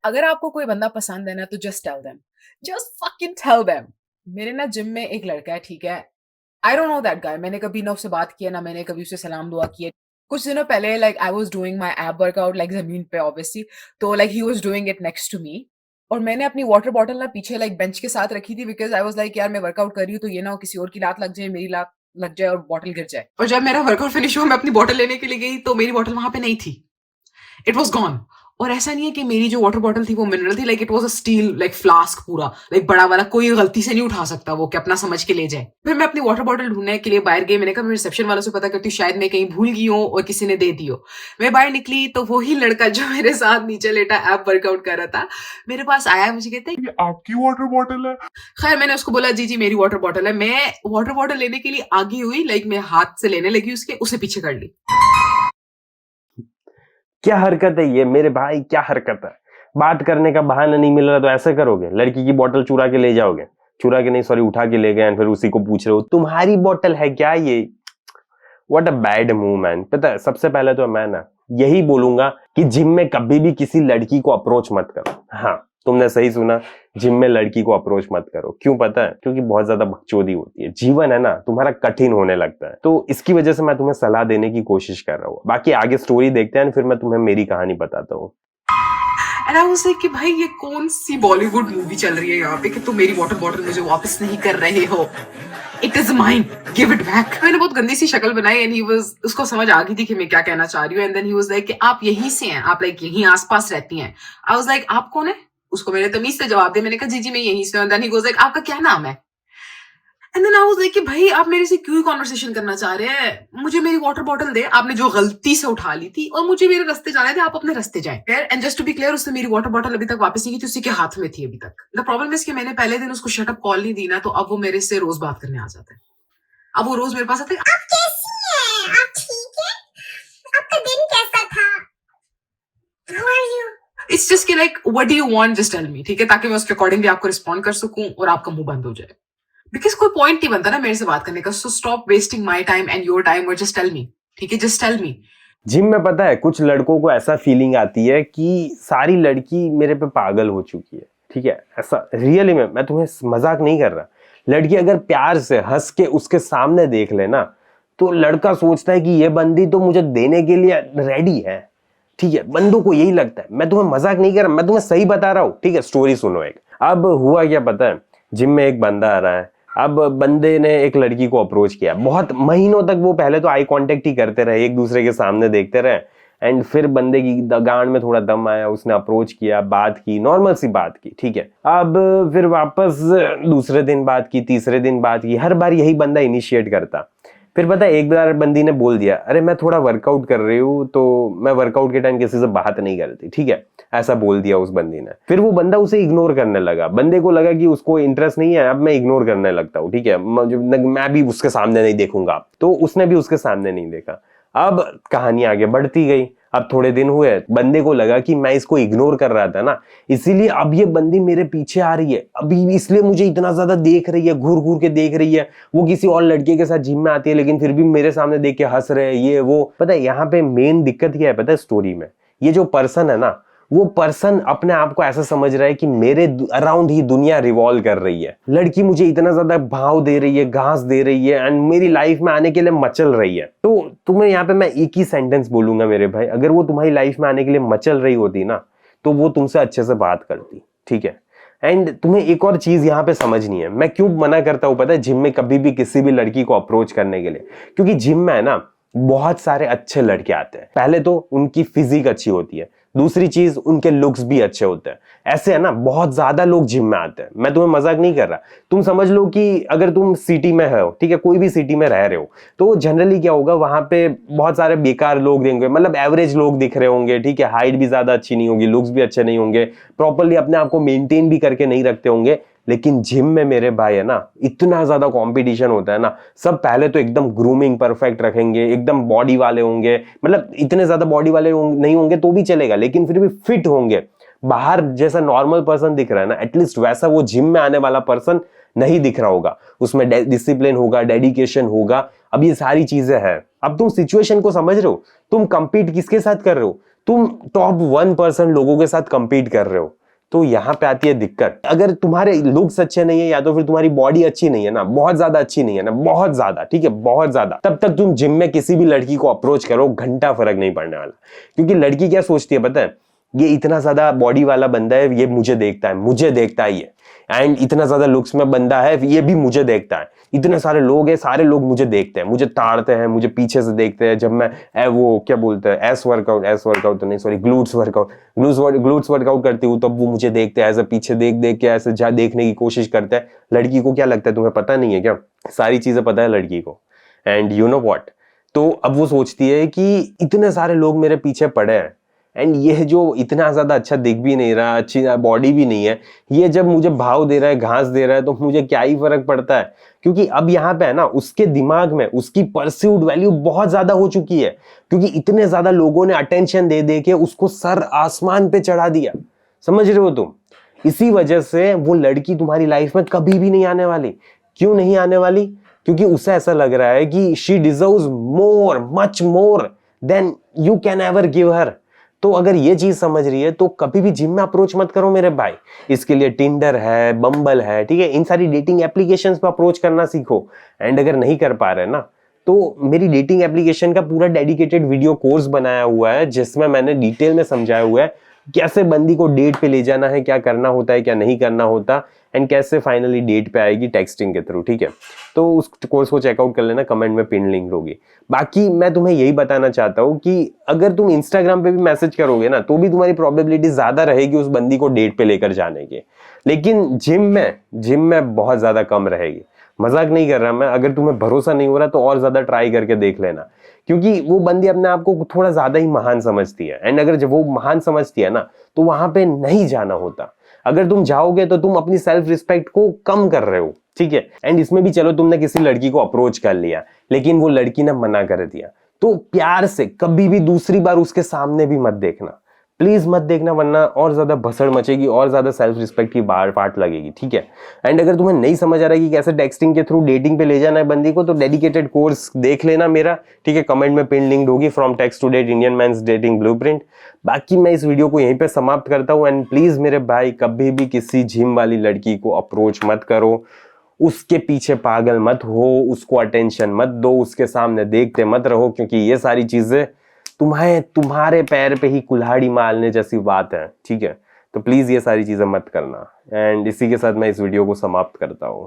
अगर आपको कोई बंदा पसंद है ना तो just tell them, just fucking tell them. मेरे ना जिम में एक लड़का है, ठीक है, I don't know that guy, मैंने कभी ना उससे बात किया ना मैंने कभी उसे सलाम दुआ किया। कुछ दिनों पहले like I was doing my ab workout like जमीन पे ऑब्वियसली, तो like he was doing it next to me, और मैंने अपनी वाटर बॉटल ना पीछे लाइक बेंच के साथ रखी थी, बिकॉज आई वाज लाइक यार मैं वर्कआउट कर रही हूँ तो ये ना हो किसी और की लात लग जाए, मेरी लात लग जाए और बॉटल गिर जाए। और जब मेरा वर्कआउट फिनिश हुआ मैं अपनी बॉटल लेने के लिए गई तो मेरी बॉटल वहां पे नहीं थी, इट वॉज गॉन। और ऐसा नहीं है कि मेरी जो वाटर बॉटल थी वो मिनरल थी, like it was a steel like flask पूरा, लाइक बड़ा वाला, कोई गलती से नहीं उठा सकता वो कि अपना समझ के ले जाए। फिर मैं अपनी वाटर बॉटल ढूंढने के लिए बाहर गई, मैंने कहा मैं रिसेप्शन वालों से पता करती हूँ, शायद मैं कहीं भूल गई हूँ और किसी ने दे दी हो। मैं बाहर निकली तो वही लड़का जो मेरे साथ नीचे लेटा ऐप वर्कआउट कर रहा था मेरे पास आया, मुझे कहता है ये आपकी वाटर बॉटल है। खैर मैंने उसको बोला जी जी मेरी वाटर बॉटल है। मैं वाटर बॉटल लेने के लिए आगे हुई, लाइक मैं हाथ से लेने लगी उसके, उसे पीछे कर ली। क्या हरकत है ये मेरे भाई, क्या हरकत है। बात करने का बहाना नहीं मिल रहा तो ऐसे करोगे, लड़की की बोतल चुरा के ले जाओगे, चुरा के नहीं सॉरी उठा के ले गए, फिर उसी को पूछ रहे हो तुम्हारी बोतल है क्या ये। What a bad move man. पता है सबसे पहले तो मैं ना यही बोलूंगा कि जिम में कभी भी किसी लड़की को अप्रोच मत करो। हाँ तुमने सही सुना, जिम में लड़की को अप्रोच मत करो। क्यों पता है? क्योंकि बहुत ज्यादा बकचोदी होती है, जीवन है ना तुम्हारा कठिन होने लगता है, तो इसकी वजह से मैं तुम्हें सलाह देने की कोशिश कर रहा हूँ। बाकी आगे स्टोरी देखते हैं फिर मैं तुम्हें मेरी कहानी बताता हूँ। एंड आई वाज लाइक कि भाई ये कौन सी बॉलीवुड मूवी चल रही है यहाँ पे कि तुम मेरी वाटर बॉटल मुझे वापस नहीं कर रहे हो, it is mine, give it back. मैंने बहुत गंदी सी शक्ल बनाई एंड ही वाज, उसको समझ आ गई थी कि मैं क्या कहना चाह रही हूँ। And then he was like कि आप यहीं से हैं, आप लाइक यहीं आसपास रहती हैं। आई वाज लाइक आप कौन है? उसको मैंने तमीज से जवाब दिया, मैंने कहा जी जी मैं यहीं से हूँ। देन ही वाज लाइक आपका क्या नाम है? And then I was like कि भाई आप मेरे से क्यों कॉन्वर्सेशन करना चाह रहे हैं, मुझे मेरी वाटर बॉटल दे, आपने जो गलती से उठा ली थी और मुझे मेरे रास्ते जाने थे, आप अपने रास्ते जाएं। And just to be clear, उसने मेरी वाटर बॉटल अभी तक वापस नहीं की थी, उसी के हाथ में थी अभी तक। द प्रॉब्लम इज कि मैंने पहले दिन उसको शट अप कॉल नहीं दी ना, तो अब वो मेरे से रोज बात करने आ जाता है। अब वो रोज मेरे पास आते हैं, आप कैसी हैं, आप ठीक है, आपका दिन कैसा था, how are you. It's just कि like what do you want, just tell me, ठीक है, ताकि मैं उसके अकॉर्डिंगली आपको रिस्पॉन्ड कर सकूं और आपका मुंह बंद हो जाए। बिकॉज कोई पॉइंट नहीं बनता ना मेरे से बात करने का, so stop wasting my time and your time और जस्ट टेल मी, ठीक है, जस्ट टेल मी। जिम में पता है कुछ लड़कों को ऐसा फीलिंग आती है कि सारी लड़की मेरे पे पागल हो चुकी है। ठीक है, ऐसा रियली में, मैं तुम्हें मजाक नहीं कर रहा। लड़की अगर प्यार से हंस के उसके सामने देख ले ना तो लड़का सोचता है कि ये बंदी तो मुझे देने के लिए रेडी है। ठीक है, बंदों को यही लगता है। मैं तुम्हें मजाक नहीं कर रहा, मैं तुम्हें सही बता रहा हूँ। ठीक है, स्टोरी सुनो एक। अब हुआ क्या पता है, जिम में एक बंदा आ रहा है। अब बंदे ने एक लड़की को अप्रोच किया, बहुत महीनों तक वो पहले तो आई कांटेक्ट ही करते रहे, एक दूसरे के सामने देखते रहे। एंड फिर बंदे की गांड में थोड़ा दम आया, उसने अप्रोच किया, बात की, नॉर्मल सी बात की। ठीक है, अब फिर वापस दूसरे दिन बात की, तीसरे दिन बात की, हर बार यही बंदा इनिशिएट करता। फिर पता है एक बार बंदी ने बोल दिया, अरे मैं थोड़ा वर्कआउट कर रही हूँ तो मैं वर्कआउट के टाइम किसी से बात नहीं करती। ठीक है, ऐसा बोल दिया उस बंदी ने। फिर वो बंदा उसे इग्नोर करने लगा, बंदे को लगा कि उसको इंटरेस्ट नहीं है, अब मैं इग्नोर करने लगता हूँ। ठीक है, मैं भी उसके सामने नहीं देखूंगा, तो उसने भी उसके सामने नहीं देखा। अब कहानी आगे बढ़ती गई। अब थोड़े दिन हुए, बंदे को लगा कि मैं इसको इग्नोर कर रहा था ना, इसीलिए अब ये बंदी मेरे पीछे आ रही है, अभी इसलिए मुझे इतना ज्यादा देख रही है, घूर घूर के देख रही है। वो किसी और लड़के के साथ जिम में आती है लेकिन फिर भी मेरे सामने देख के हंस रहे हैं, ये वो। पता है यहाँ पे मेन दिक्कत क्या है पता है स्टोरी में? ये जो पर्सन है ना, वो पर्सन अपने आप को ऐसा समझ रहा है कि मेरे अराउंड ही दुनिया रिवॉल्व कर रही है। लड़की मुझे इतना ज्यादा भाव दे रही है, घास दे रही है एंड मेरी लाइफ में आने के लिए मचल रही है। तो तुम्हें यहाँ पे मैं एक ही सेंटेंस बोलूंगा मेरे भाई, अगर वो तुम्हारी लाइफ में आने के लिए मचल रही होती ना तो वो तुमसे अच्छे से बात करती। ठीक है, एंड तुम्हें एक और चीज यहाँ पे समझनी है, मैं क्यों मना करता हूँ पता है जिम में कभी भी किसी भी लड़की को अप्रोच करने के लिए? क्योंकि जिम में है ना बहुत सारे अच्छे लड़के आते हैं। पहले तो उनकी फिजिक अच्छी होती है, दूसरी चीज उनके लुक्स भी अच्छे होते हैं। ऐसे है ना बहुत ज्यादा लोग जिम में आते हैं, मैं तुम्हें मजाक नहीं कर रहा। तुम समझ लो कि अगर तुम सिटी में हो, ठीक है, कोई भी सिटी में रह रहे हो, तो जनरली क्या होगा, वहां पे बहुत सारे बेकार लोग देंगे, मतलब एवरेज लोग दिख रहे होंगे। ठीक है, हाइट भी ज्यादा अच्छी नहीं होगी, लुक्स भी अच्छे नहीं होंगे, प्रॉपरली अपने आप को मेंटेन भी करके नहीं रखते होंगे। लेकिन जिम में मेरे भाई है ना इतना ज्यादा कंपटीशन होता है ना, सब पहले तो एकदम ग्रूमिंग परफेक्ट रखेंगे, एकदम बॉडी वाले होंगे, मतलब इतने ज्यादा बॉडी वाले नहीं होंगे तो भी चलेगा, लेकिन फिर भी फिट होंगे। बाहर जैसा नॉर्मल पर्सन दिख रहा है ना, एटलीस्ट वैसा वो जिम में आने वाला पर्सन नहीं दिख रहा होगा। उसमें डिसिप्लिन होगा, डेडिकेशन होगा। अब ये सारी चीजें हैं। अब तुम सिचुएशन को समझ रहे हो, तुम कंपीट किसके साथ कर रहे हो? तुम टॉप 1% लोगों के साथ compete कर रहे हो, तो यहाँ पे आती है दिक्कत। अगर तुम्हारे लुक्स अच्छे नहीं है या तो फिर तुम्हारी बॉडी अच्छी नहीं है ना, बहुत ज्यादा अच्छी नहीं है ना, बहुत ज्यादा, ठीक है, बहुत ज्यादा, तब तक तुम जिम में किसी भी लड़की को अप्रोच करो, घंटा फर्क नहीं पड़ने वाला। क्योंकि लड़की क्या सोचती है पता है, ये इतना ज्यादा बॉडी वाला बंदा है, ये मुझे देखता है ये, एंड इतना ज्यादा लुक्स में बंदा है, ये भी मुझे देखता है, इतने सारे लोग हैं, सारे लोग मुझे देखते हैं, मुझे ताड़ते हैं, मुझे पीछे से देखते हैं जब मैं वो क्या बोलते हैं एस वर्कआउट तो नहीं, सॉरी, ग्लूट्स वर्कआउट करती हूँ, तब वो मुझे देखते हैं, ऐसे पीछे देख के ऐसे देखने की कोशिश करते हैं। लड़की को क्या लगता है, तुम्हें पता नहीं है क्या? सारी चीजें पता है लड़की को। एंड यू नो व्हाट, तो अब वो सोचती है कि इतने सारे लोग मेरे पीछे पड़े हैं, एंड ये जो इतना ज्यादा अच्छा दिख भी नहीं रहा, अच्छी बॉडी भी नहीं है, ये जब मुझे भाव दे रहा है, घास दे रहा है, तो मुझे क्या ही फर्क पड़ता है। क्योंकि अब यहाँ पे है ना, उसके दिमाग में उसकी परस्यूड वैल्यू बहुत ज्यादा हो चुकी है, क्योंकि इतने ज्यादा लोगों ने अटेंशन दे के उसको सर आसमान पे चढ़ा दिया। समझ रहे हो तुम? इसी वजह से वो लड़की तुम्हारी लाइफ में कभी भी नहीं आने वाली। क्यों नहीं आने वाली? क्योंकि उसे ऐसा लग रहा है कि she deserves more, much more than you can ever give her. तो अगर ये चीज समझ रही है तो कभी भी जिम में अप्रोच मत करो मेरे भाई। इसके लिए टिंडर है, बम्बल है, ठीक है, इन सारी डेटिंग एप्लीकेशंस पे अप्रोच करना सीखो। एंड अगर नहीं कर पा रहे ना, तो मेरी डेटिंग एप्लीकेशन का पूरा डेडिकेटेड वीडियो कोर्स बनाया हुआ है, जिसमें मैंने डिटेल में समझाया हुआ है कैसे बंदी को डेट पे ले जाना है, क्या करना होता है, क्या नहीं करना होता, एंड कैसे फाइनली डेट पे आएगी टेक्सटिंग के थ्रू, ठीक है। तो उस कोर्स को चेकआउट कर लेना, कमेंट में पिन लिंक होगी। बाकी मैं तुम्हें यही बताना चाहता हूँ कि अगर तुम इंस्टाग्राम पे भी मैसेज करोगे ना, तो भी तुम्हारी प्रोबेबिलिटी ज्यादा रहेगी उस बंदी को डेट पे लेकर जाने की, लेकिन जिम में बहुत ज्यादा कम रहेगी। मजाक नहीं कर रहा मैं। अगर तुम्हें भरोसा नहीं हो रहा तो और ज्यादा ट्राई करके देख लेना, क्योंकि वो बंदी अपने आप को थोड़ा ज्यादा ही महान समझती है, एंड अगर जब वो महान समझती है ना, तो वहां पे नहीं जाना होता। अगर तुम जाओगे तो तुम अपनी सेल्फ रिस्पेक्ट को कम कर रहे हो, ठीक है। एंड इसमें भी चलो तुमने किसी लड़की को अप्रोच कर लिया, लेकिन वो लड़की ने मना कर दिया, तो प्यार से कभी भी दूसरी बार उसके सामने भी मत देखना, प्लीज मत देखना, वरना और ज्यादा भसड़ मचेगी, और ज्यादा सेल्फ रिस्पेक्ट की पार्ट लगेगी, ठीक है। एंड अगर तुम्हें नहीं समझ आ रहा है कि कैसे टेक्सटिंग के थ्रू डेटिंग पे ले जाना है बंदी को, तो डेडिकेटेड कोर्स देख लेना मेरा, ठीक है। कमेंट में पिन लिंक होगी, from text to date, Indian men's dating blueprint. बाकी मैं इस वीडियो को यहीं पे समाप्त करता हूँ। एंड प्लीज मेरे भाई, कभी भी किसी जिम वाली लड़की को अप्रोच मत करो, उसके पीछे पागल मत हो, उसको अटेंशन मत दो, उसके सामने देखते मत रहो, क्योंकि ये सारी चीजें तुम्हारे पैर पे ही कुल्हाड़ी मारने जैसी बात है, ठीक है। तो प्लीज ये सारी चीजें मत करना। एंड इसी के साथ मैं इस वीडियो को समाप्त करता हूँ।